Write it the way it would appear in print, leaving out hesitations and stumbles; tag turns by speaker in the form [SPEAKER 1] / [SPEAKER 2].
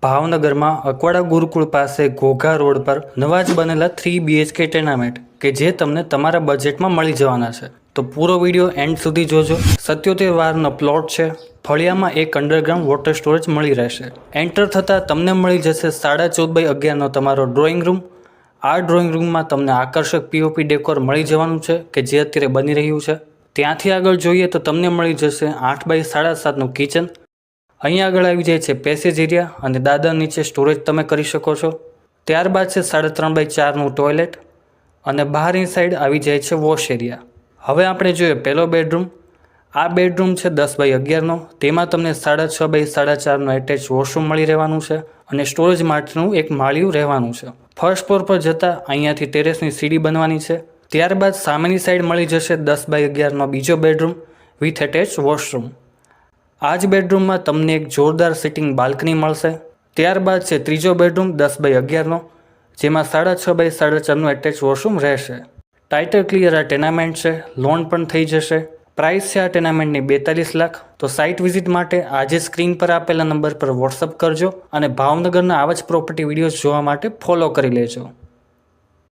[SPEAKER 1] ભાવનગરમાં અકવાડા ગુરુકુળ પાસે ઘોઘા રોડ પર નવા જ બનેલા 3 BHK ટેનામેન્ટ કે જે તમને તમારા બજેટમાં મળી જવાના છે. તો પૂરો વિડીયો એન્ડ સુધી જોજો. 77 વારનો પ્લોટ છે. ફળિયામાં એક અંડરગ્રાઉન્ડ વોટર સ્ટોરેજ મળી રહેશે. એન્ટર થતાં તમને મળી જશે 14.5x11નો તમારો ડ્રોઈંગ રૂમ. આ ડ્રોઈંગ રૂમમાં તમને આકર્ષક POP ડેકોર મળી જવાનું છે કે જે અત્યારે બની રહ્યું છે. ત્યાંથી આગળ જોઈએ તો તમને મળી જશે 8x7.5નું કિચન. અહીંયા આગળ આવી જાય છે પેસેજ એરિયા અને દાદર નીચે સ્ટોરેજ તમે કરી શકો છો. ત્યારબાદ છે 3.5x4નું ટોયલેટ અને બહારની સાઈડ આવી જાય છે વોશ એરિયા. હવે આપણે જોઈએ પહેલો બેડરૂમ. આ બેડરૂમ છે 10x11નો. તેમાં તમને 6.5x4નું એટેચ વોશરૂમ મળી રહેવાનું છે અને સ્ટોરેજ માટેનું એક માળિયું રહેવાનું છે. ફર્સ્ટ ફ્લોર પર જતાં અહીંયાથી ટેરેસની સીડી બનવાની છે. ત્યારબાદ સામેની સાઈડ મળી જશે 10x11નો બીજો બેડરૂમ વિથ એટેચ વોશરૂમ. આ જ બેડરૂમમાં તમને એક જોરદાર સિટિંગ બાલ્કની મળશે. ત્યારબાદ છે ત્રીજો બેડરૂમ 10x11નો જેમાં 6.5x4નું એટેચ વોશરૂમ રહેશે. ટાઇટલ ક્લિયર આ ટેનામેન્ટ છે. લોન પણ થઈ જશે. પ્રાઇસ છે આ ટેનામેન્ટની 42 લાખ. તો સાઇટ વિઝિટ માટે આજે સ્ક્રીન પર આપેલા નંબર પર વોટ્સઅપ કરજો અને ભાવનગરના આવા જ પ્રોપર્ટી વિડીયોઝ જોવા માટે ફોલો કરી લેજો.